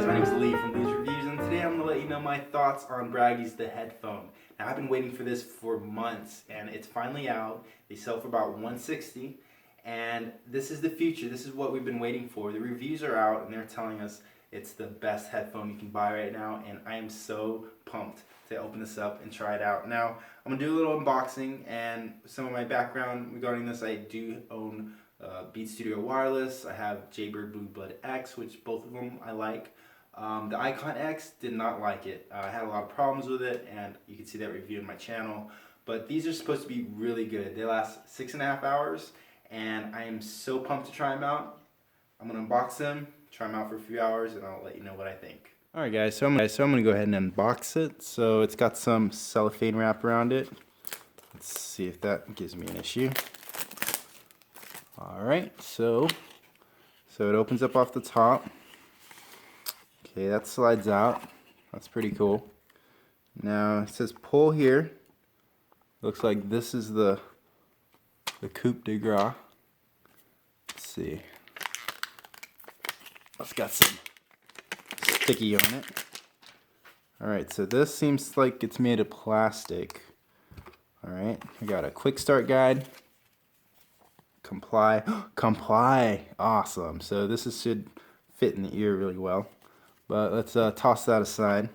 guys, my name is Lee from Lee's Reviews, and today I'm going to let you know my thoughts on Bragi's The Headphone. Now, I've been waiting for this for months, and it's finally out. They sell for about $160, and this is the future. This is what we've been waiting for. The reviews are out, and they're telling us it's the best headphone you can buy right now, and I am so pumped to open this up and try it out. Now, I'm going to do a little unboxing, and some of my background regarding this, I do own Beats Studio Wireless. I have Jaybird Blue Blood X, which both of them I like. The Icon X, did not like it. I had a lot of problems with it, and you can see that review on my channel. But these are supposed to be really good. They last 6.5 hours, and I am so pumped to try them out. I'm going to unbox them, try them out for a few hours, and I'll let you know what I think. Alright guys, so I'm going to go ahead and unbox it. So it's got some cellophane wrap around it. Let's see if that gives me an issue. Alright, so it opens up off the top. Okay, that slides out. That's pretty cool. Now it says pull here. Looks like this is the coupe de gras. Let's see. It's got some sticky on it. Alright, so this seems like it's made of plastic. Alright, I got a quick start guide. Comply. Awesome. So this should fit in the ear really well. But let's toss that aside.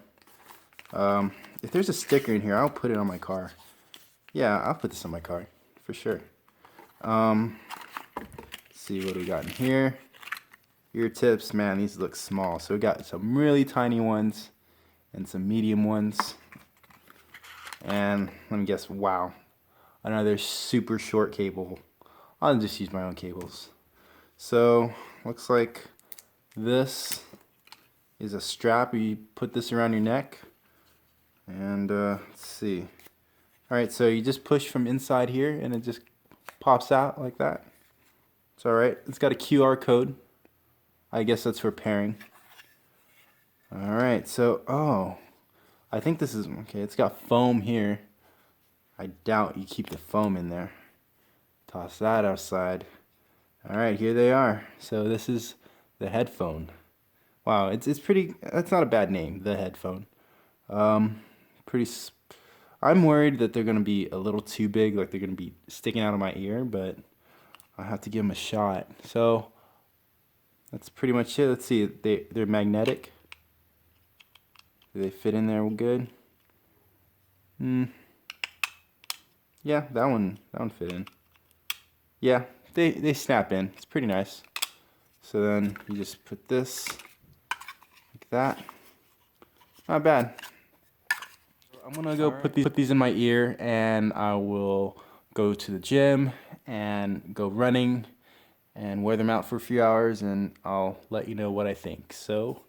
If there's a sticker in here, I'll put it on my car. Yeah, I'll put this on my car for sure. Let's see what we got in here. Ear tips, man, these look small. So we got some really tiny ones and some medium ones. And let me guess, wow, another super short cable. I'll just use my own cables. So looks like this is a strap. You put this around your neck, and let's see. Alright, so you just push from inside here and it just pops out like that. It's alright. It's got a QR code. I guess that's for pairing. Alright, so I think this is okay. It's got foam here. I doubt you keep the foam in there. Toss that outside. Alright, here they are. So this is the headphone. Wow, it's pretty, that's not a bad name, the headphone. I'm worried that they're going to be a little too big, like they're going to be sticking out of my ear, but I'll have to give them a shot. So that's pretty much it. Let's see, they're magnetic. Do they fit in there good? Yeah, that one fit in. Yeah, they snap in. It's pretty nice. So then you just put this like that. Not bad. I'm gonna go put these in my ear, and I will go to the gym and go running and wear them out for a few hours, and I'll let you know what I think. So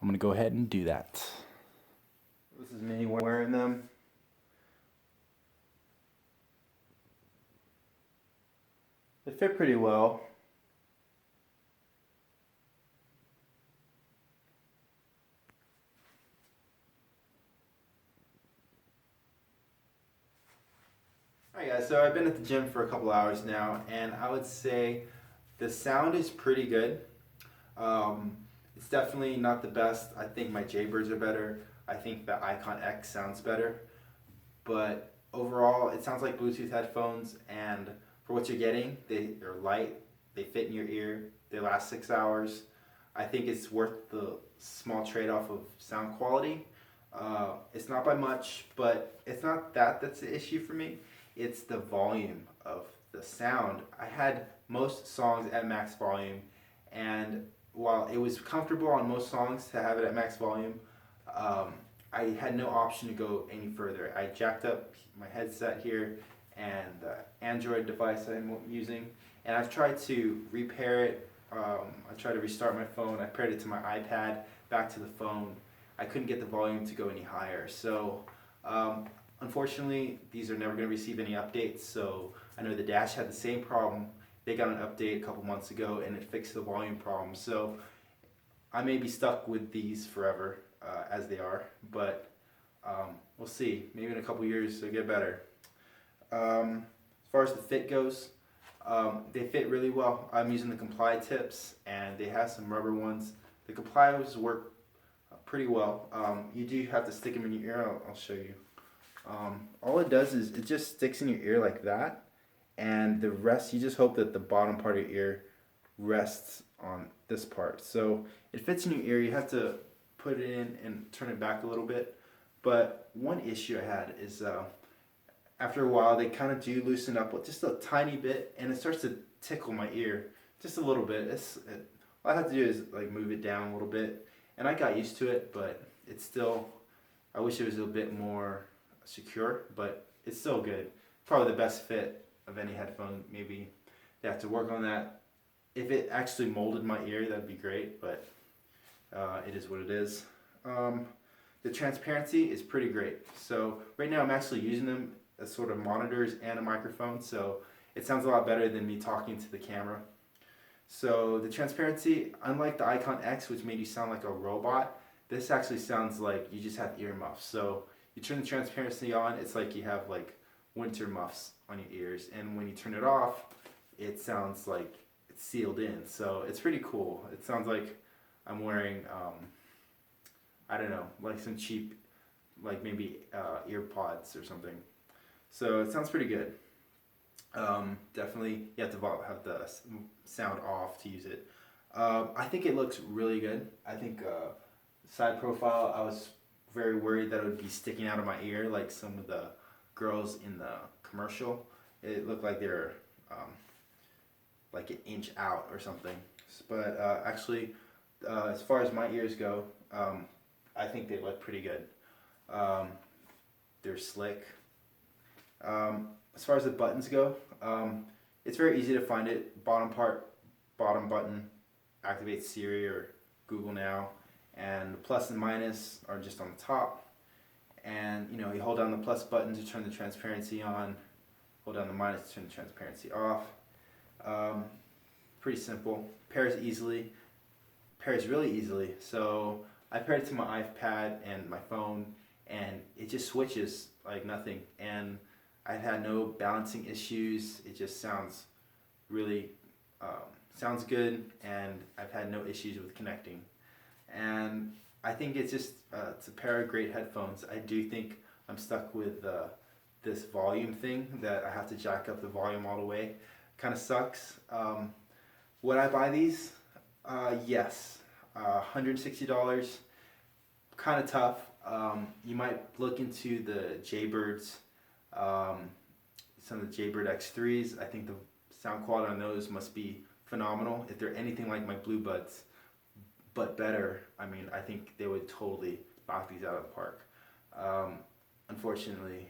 I'm gonna go ahead and do that. This is me wearing them. They fit pretty well. Alright guys, so I've been at the gym for a couple hours now, and I would say the sound is pretty good. It's definitely not the best. I think my Jaybirds are better. I think the Icon X sounds better. But overall, it sounds like Bluetooth headphones, and for what you're getting, they're light, they fit in your ear, they last 6 hours. I think it's worth the small trade-off of sound quality. It's not by much, but it's not that's the issue for me. It's the volume of the sound. I had most songs at max volume, and while it was comfortable on most songs to have it at max volume, I had no option to go any further. I jacked up my headset here and the Android device I'm using, and I've tried to repair it. I tried to restart my phone. I paired it to my iPad, back to the phone. I couldn't get the volume to go any higher. So unfortunately, these are never going to receive any updates. So I know the Dash had the same problem. They got an update a couple months ago, and it fixed the volume problem. So I may be stuck with these forever as they are, but we'll see. Maybe in a couple years they'll get better. As far as the fit goes, they fit really well. I'm using the Comply tips, and they have some rubber ones. The Comply ones work pretty well. You do have to stick them in your ear. I'll show you. All it does is it just sticks in your ear like that, and the rest, you just hope that the bottom part of your ear rests on this part. So it fits in your ear. You have to put it in and turn it back a little bit. But one issue I had is after a while they kind of do loosen up just a tiny bit, and it starts to tickle my ear just a little bit. All I have to do is like move it down a little bit, and I got used to it, but it's still, I wish it was a bit more secure, but it's still good. Probably the best fit of any headphone. Maybe they have to work on that. If it actually molded my ear, that'd be great, but it is what it is. The transparency is pretty great. So right now I'm actually using them as sort of monitors and a microphone, so it sounds a lot better than me talking to the camera. So the transparency, unlike the Icon X, which made you sound like a robot, this actually sounds like you just have earmuffs. So you turn the transparency on, it's like you have like winter muffs on your ears, and when you turn it off, it sounds like it's sealed in. So it's pretty cool. It sounds like I'm wearing I don't know, like some cheap, like maybe ear pods or something. So it sounds pretty good. Definitely you have to have the sound off to use it. I think it looks really good. I think side profile, I was very worried that it would be sticking out of my ear like some of the girls in the commercial. It looked like they're like an inch out or something. But actually, as far as my ears go, I think they look pretty good. They're slick. As far as the buttons go, it's very easy to find it. Bottom button activates Siri or Google Now, and the plus and minus are just on the top. And you hold down the plus button to turn the transparency on, hold down the minus to turn the transparency off. Pretty simple. Pairs really easily. So I paired it to my iPad and my phone, and it just switches like nothing. And I've had no balancing issues. It just sounds really sounds good, and I've had no issues with connecting. And I think it's just it's a pair of great headphones. I do think I'm stuck with this volume thing that I have to jack up the volume all the way. Kind of sucks. Would I buy these? Yes. $160. Kind of tough. You might look into the Jaybirds. Some of the Jaybird X3s. I think the sound quality on those must be phenomenal. If they're anything like my Blue Buds, but better, I mean, I think they would totally knock these out of the park. Unfortunately,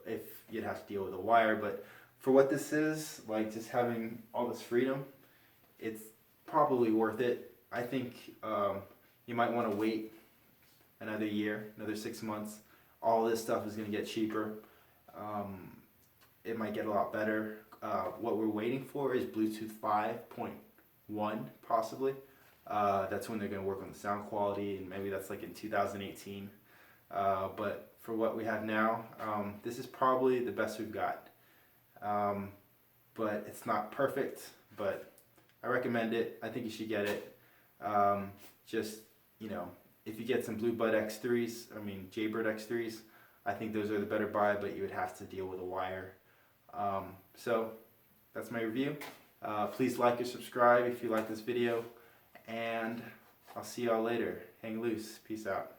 if you'd have to deal with a wire, but for what this is, like just having all this freedom, it's probably worth it. I think you might want to wait another year, another 6 months. All this stuff is going to get cheaper. It might get a lot better. What we're waiting for is Bluetooth 5.1 possibly. That's when they're going to work on the sound quality, and maybe that's like in 2018. But for what we have now, this is probably the best we've got. But it's not perfect, but I recommend it. I think you should get it. Just, if you get some Jaybird X3s, I think those are the better buy, but you would have to deal with a wire. So that's my review. Please like or subscribe if you like this video, and I'll see y'all later. Hang loose. Peace out.